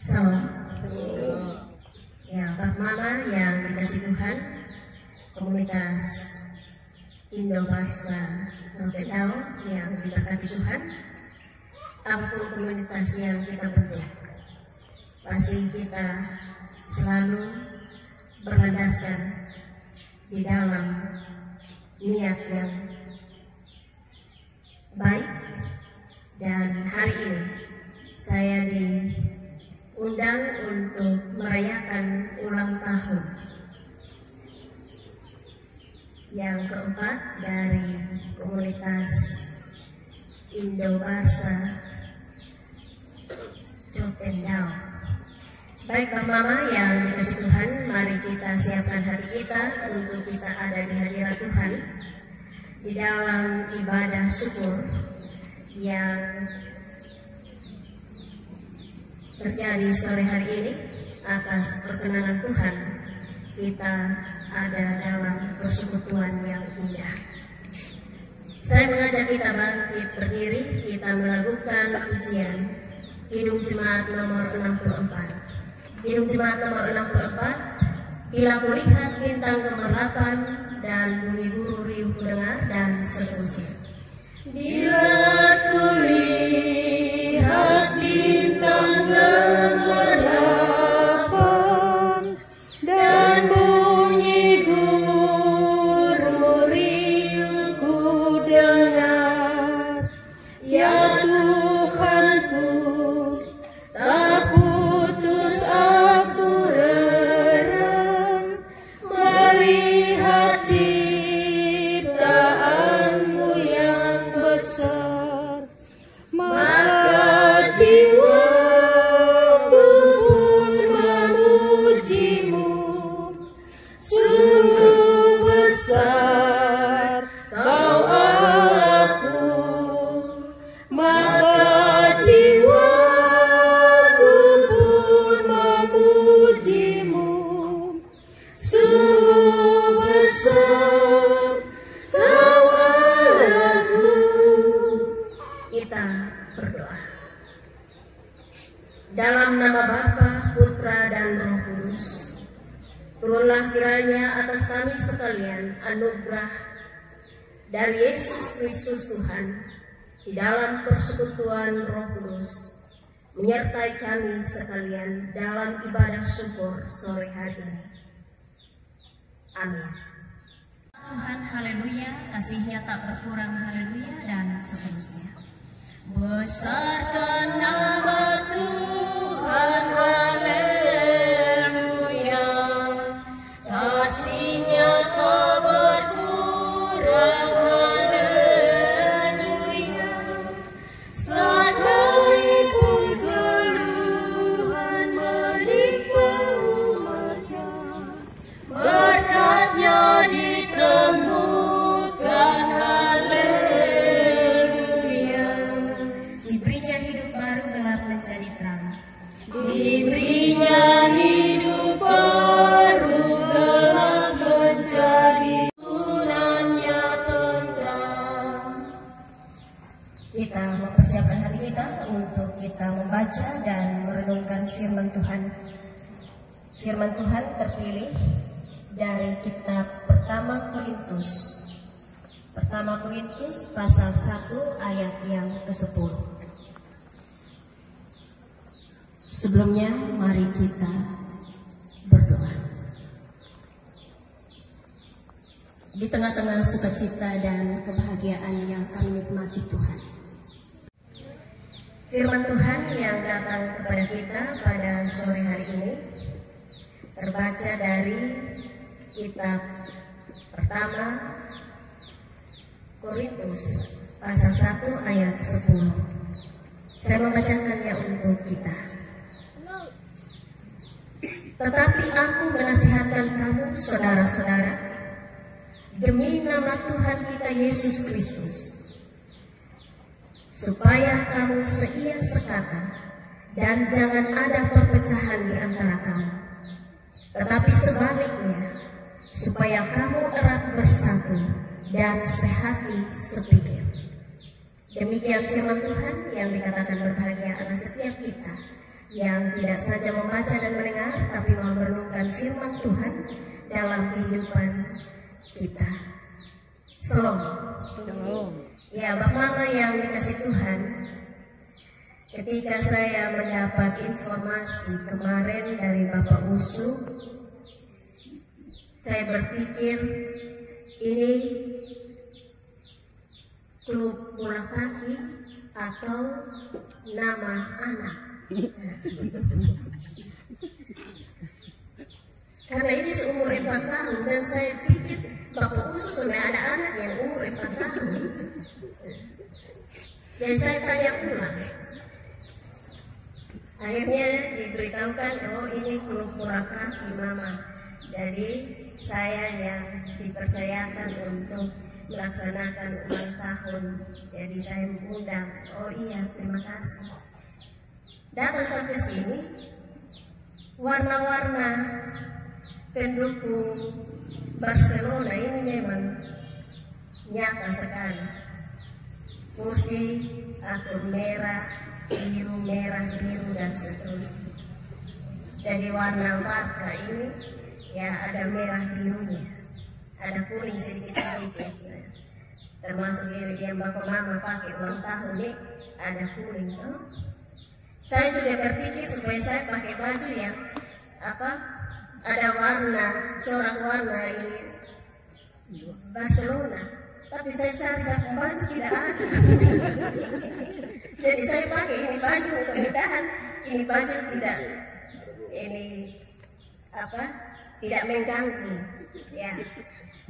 Salam. Ya, Pak Mama yang dikasih Tuhan, komunitas Indo-Barsa Rotendao yang diberkati Tuhan, apapun komunitas yang kita bentuk, pasti kita selalu berlandaskan di dalam niat yang baik. Dan hari ini saya diundang untuk merayakan ulang tahun yang keempat dari komunitas Indo-Barsa Rotendao. Baik Pak Mama yang dikasih Tuhan, mari kita siapkan hati kita untuk kita ada di hadirat Tuhan di dalam ibadah syukur yang terjadi sore hari ini. Atas perkenanan Tuhan, kita ada dalam persekutuan yang indah. Saya mengajak kita bangkit berdiri, kita melakukan pujian Kidung Jemaat nomor 64. Kidung Jemaat nomor 64, bila kulihat bintang gemerlapan dan bumi buru riuh kudengar, dan seterusnya. Bila kulihat bintang gemerlapan dan bunyi guru riuh kudengar, ya Tuhanku, tak putus aku heran melihat ciptaanmu yang besar. Maka jiwaku pun memujimu, sungguh besar Kau Allahku. Maka jiwaku pun memujimu, sungguh besar Kau Allahku. Kita berdoa. Dalam nama Bapa, Putra, dan Roh Kudus, turunlah kiranya atas kami sekalian anugerah dari Yesus Kristus Tuhan di dalam persekutuan Roh Kudus, menyertai kami sekalian dalam ibadah syukur sore hari ini. Amin. Tuhan, haleluya, kasihnya tak berkurang, haleluya, dan seterusnya. Besarkan nama Tuhan, haleluya, kasihnya tak berkurang, haleluya, sekalipun keluhan menimpa umatnya, berkatnya ditemukan, haleluya. Diberinya hidup baru, gelap menjadi terang. Diberinya hidup baru, gelap menjadi tunannya tentram. Kita mempersiapkan hati kita untuk kita membaca dan merenungkan firman Tuhan. Firman Tuhan terpilih dari kitab Pertama Korintus pasal 1 ayat yang ke-10. Sebelumnya mari kita berdoa. Di tengah-tengah sukacita dan kebahagiaan yang kami nikmati Tuhan, firman Tuhan yang datang kepada kita pada sore hari ini terbaca dari kitab Pertama Korintus pasal 1 ayat 10. Saya membacakannya untuk kita. Tetapi aku menasihatkan kamu, saudara-saudara, demi nama Tuhan kita Yesus Kristus, supaya kamu seia sekata dan jangan ada perpecahan di antara kamu, tetapi sebaliknya, supaya kamu erat bersatu dan sehati sepikir. Demikian firman Tuhan yang dikatakan berbahagia atas setiap kita yang tidak saja membaca dan mendengar, tapi merenungkan firman Tuhan dalam kehidupan kita. Shalom. Ya, Bapak Mama yang dikasih Tuhan, ketika saya mendapat informasi kemarin dari Bapak Usu, saya berpikir ini klub bola kaki atau nama anak. Karena ini seumur 4 tahun dan saya pikir Bapak Usu sudah ada anak yang umur 4 tahun. Dan saya tanya ulang. Akhirnya diberitahukan, oh ini klub bola kaki Mama. Jadi saya yang dipercayakan untuk melaksanakan ulang tahun. Jadi saya mengundang. Oh iya, terima kasih. Datang sampai sini, warna-warna pendukung Barcelona ini memang nyata sekali. Kursi atur merah, biru, dan seterusnya. Jadi warna Barca ini ya ada merah birunya, ada kuning sedikit-sedikit. Termasuk ini yang Bapak Mama pakai ulang tahun ini ada kuning. Saya juga berpikir supaya saya pakai baju yang ada warna, corak warna ini Barcelona. Tapi saya cari satu baju tidak ada. Jadi saya pakai ini baju, mudah-mudahan ini baju tidak tidak mengganggu. Ya.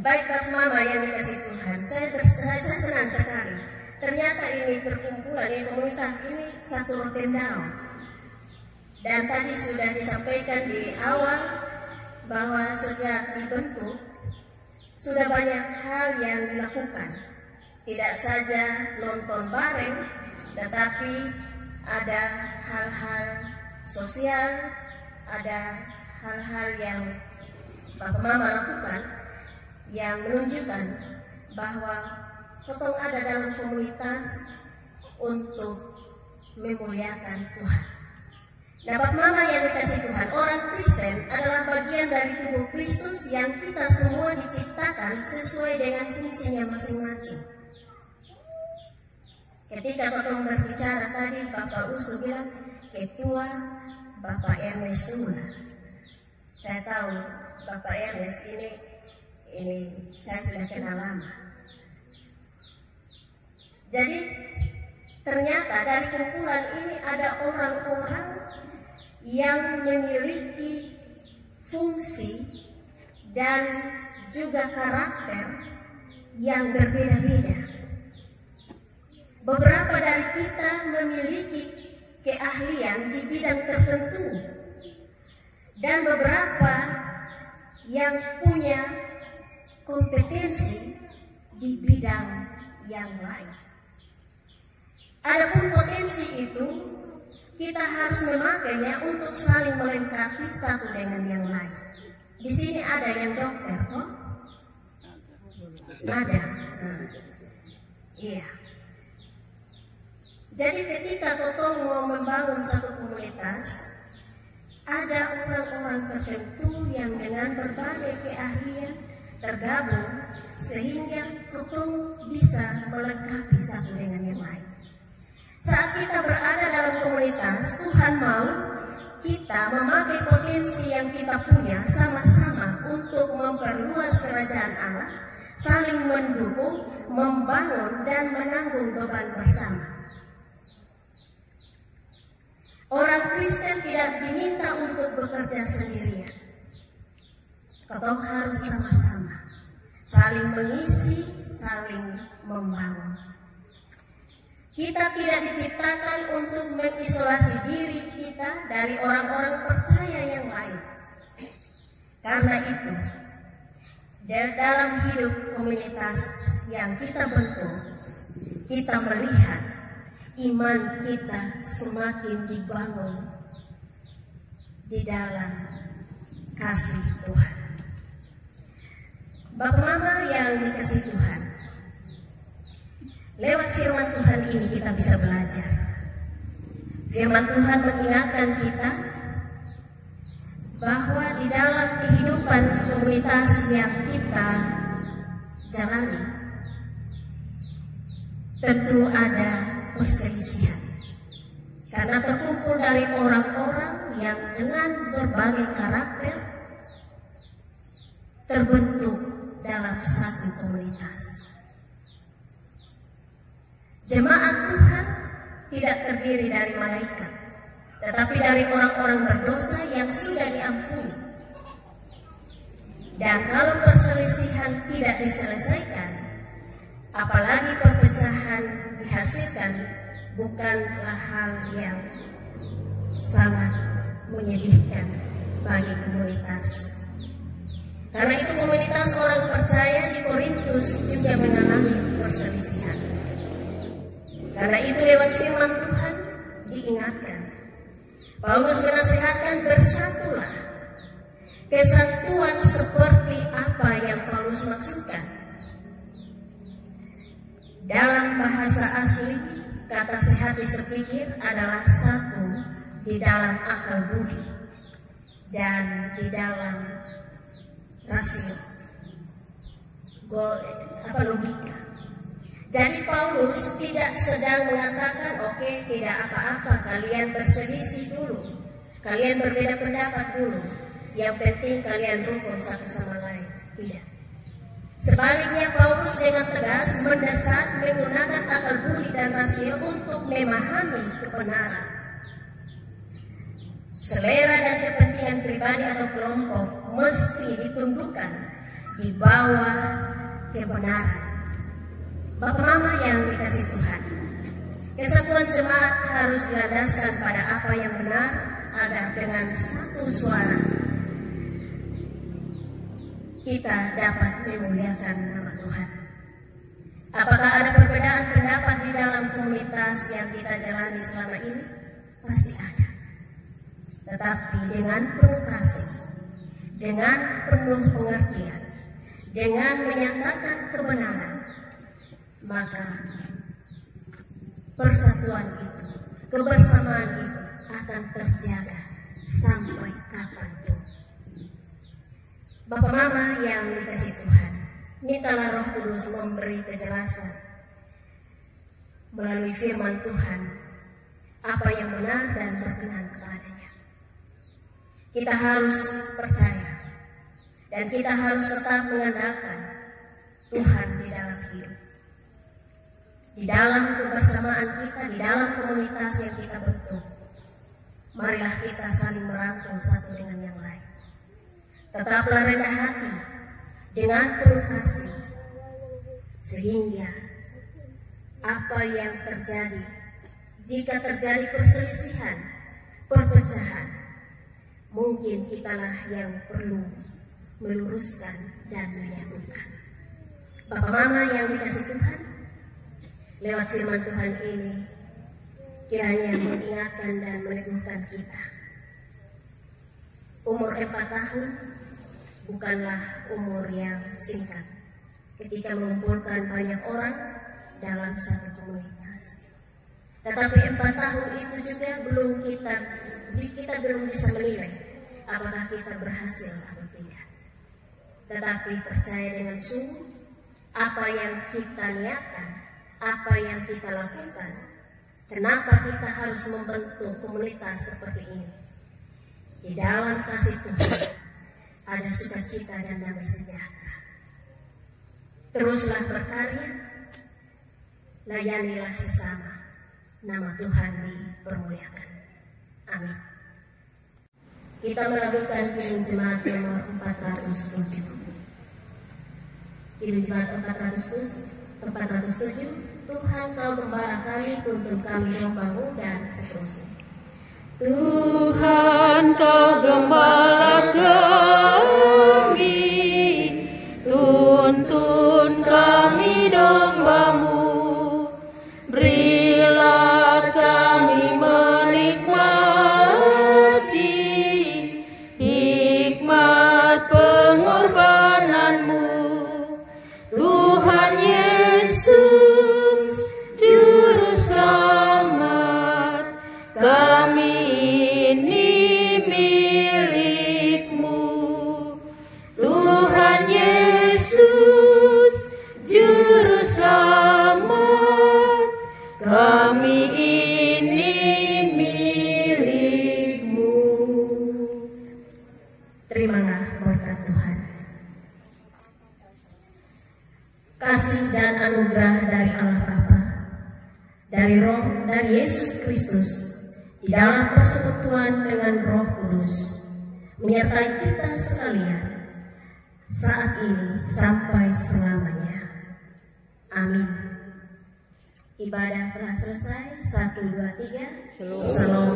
Baik Bapak Mama yang dikasih Tuhan, saya senang sekali. Ternyata ini perkumpulan, ini komunitas ini satu Rotendao. Dan tadi sudah disampaikan di awal bahwa sejak dibentuk sudah banyak hal yang dilakukan. Tidak saja nonton bareng, tetapi ada hal-hal sosial, ada hal-hal yang Bapak Mama lakukan yang menunjukkan bahwa Kotong ada dalam komunitas untuk memuliakan Tuhan. Nah, Bapak Mama yang dikasih Tuhan, orang Kristen adalah bagian dari tubuh Kristus yang kita semua diciptakan sesuai dengan fungsinya masing-masing. Ketika Kotong berbicara tadi, Bapak Usu bilang, Ketua Bapak Ernest Sula. Saya tahu Bapak Ernest ini saya sudah kenal lama. Jadi ternyata dari kumpulan ini ada orang-orang yang memiliki fungsi dan juga karakter yang berbeda-beda. Beberapa dari kita memiliki keahlian di bidang tertentu dan beberapa yang punya kompetensi di bidang yang lain. Adapun potensi itu kita harus memakainya untuk saling melengkapi satu dengan yang lain. Di sini ada yang dokter, kok? Ada. Iya. Jadi ketika Kotong mau membangun satu komunitas, ada orang-orang tertentu yang dengan berbagai keahlian tergabung sehingga Kotong bisa melengkapi satu dengan yang lain. Saat kita berada dalam komunitas, Tuhan mau kita memakai potensi yang kita punya sama-sama untuk memperluas kerajaan Allah, saling mendukung, membangun, dan menanggung beban bersama. Orang Kristen tidak diminta untuk bekerja sendirian. Kotong harus sama-sama, saling mengisi, saling membangun. Kita tidak diciptakan untuk mengisolasi diri kita dari orang-orang percaya yang lain. Karena itu, dalam hidup komunitas yang kita bentuk, kita melihat iman kita semakin dibangun di dalam kasih Tuhan. Bapak Mama yang dikasih Tuhan, lewat firman Tuhan ini kita bisa belajar. Firman Tuhan mengingatkan kita bahwa di dalam kehidupan komunitas yang kita jalani tentu ada perselisihan, karena terkumpul dari orang-orang yang dengan berbagai karakter terbentuk dalam satu komunitas. Jemaat Tuhan tidak terdiri dari malaikat, tetapi dari orang-orang berdosa yang sudah diampuni. Dan kalau perselisihan tidak diselesaikan, apalagi perpecahan dihasilkan, bukanlah hal yang sangat menyedihkan bagi komunitas. Karena itu komunitas orang percaya di Korintus juga mengalami perselisihan. Karena itu lewat firman Tuhan diingatkan, Paulus menasihatkan bersatulah. Kesatuan seperti apa yang Paulus maksudkan? Dalam bahasa asli, kata sehati sepikir adalah satu di dalam akal budi dan di dalam rasio, logika. Jadi Paulus tidak sedang mengatakan, oke, tidak apa-apa, kalian berselisih dulu, kalian berbeda pendapat dulu, yang penting kalian rukun satu sama lain. Tidak. Sebaliknya Paulus dengan tegas mendesak menggunakan akal budi dan rasio untuk memahami kebenaran. Selera dan kepentingan pribadi atau kelompok mesti ditundukkan di bawah kebenaran. Bapak Mama yang dikasih Tuhan, kesatuan jemaat harus dilandaskan pada apa yang benar agar dengan satu suara kita dapat memuliakan nama Tuhan. Apakah ada perbedaan pendapat di dalam komunitas yang kita jalani selama ini? Pasti ada. Tetapi dengan penuh kasih, dengan penuh pengertian, dengan menyatakan kebenaran, maka persatuan itu, kebersamaan itu akan terjaga sampai kapanpun. Bapak Mama yang dikasih Tuhan, mintalah Roh Kudus memberi kejelasan melalui firman Tuhan apa yang benar dan berkenan kepadanya. Kita harus percaya dan kita harus tetap mengandalkan Tuhan di dalam hidup. Di dalam kebersamaan kita, di dalam komunitas yang kita bentuk, marilah kita saling merangkul satu dengan yang lain. Tetaplah rendah hati dengan penuh kasih, sehingga apa yang terjadi, jika terjadi perselisihan, perpecahan, mungkin kitalah yang perlu meluruskan dan menyatukan. Bapak Mama yang dikasih Tuhan, lewat firman Tuhan ini kiranya mengingatkan dan meneguhkan kita. Umur 4 tahun bukanlah umur yang singkat ketika mengumpulkan banyak orang dalam satu komunitas. Tetapi 4 tahun itu juga kita belum bisa menilai apakah kita berhasil atau tidak. Tetapi percaya dengan sungguh apa yang kita niatkan, apa yang kita lakukan, kenapa kita harus membentuk komunitas seperti ini. Di dalam kasih Tuhan ada sukacita dan damai sejahtera. Teruslah berkarya, layanilah sesama, nama Tuhan dipermuliakan. Amin. Kita melakukan Kidung Jemaat nomor 407. Kidung Jemaat 407. Tuhan kau gembala kami, tuntun kami dombamu, dan seterusnya. Tuhan kau gembala kami, tuntun kami dombamu, berilah kami menikmati hikmat pengorbananmu, Tuhan Yesus Juru Selamat. kasih dan anugerah dari Allah Bapa, dari Roh dari Yesus Kristus, di dalam persekutuan dengan Roh Kudus, menyertai kita sekalian saat ini sampai selamanya. Amin. Ibadah telah selesai. 1, 2, 3. Shalom.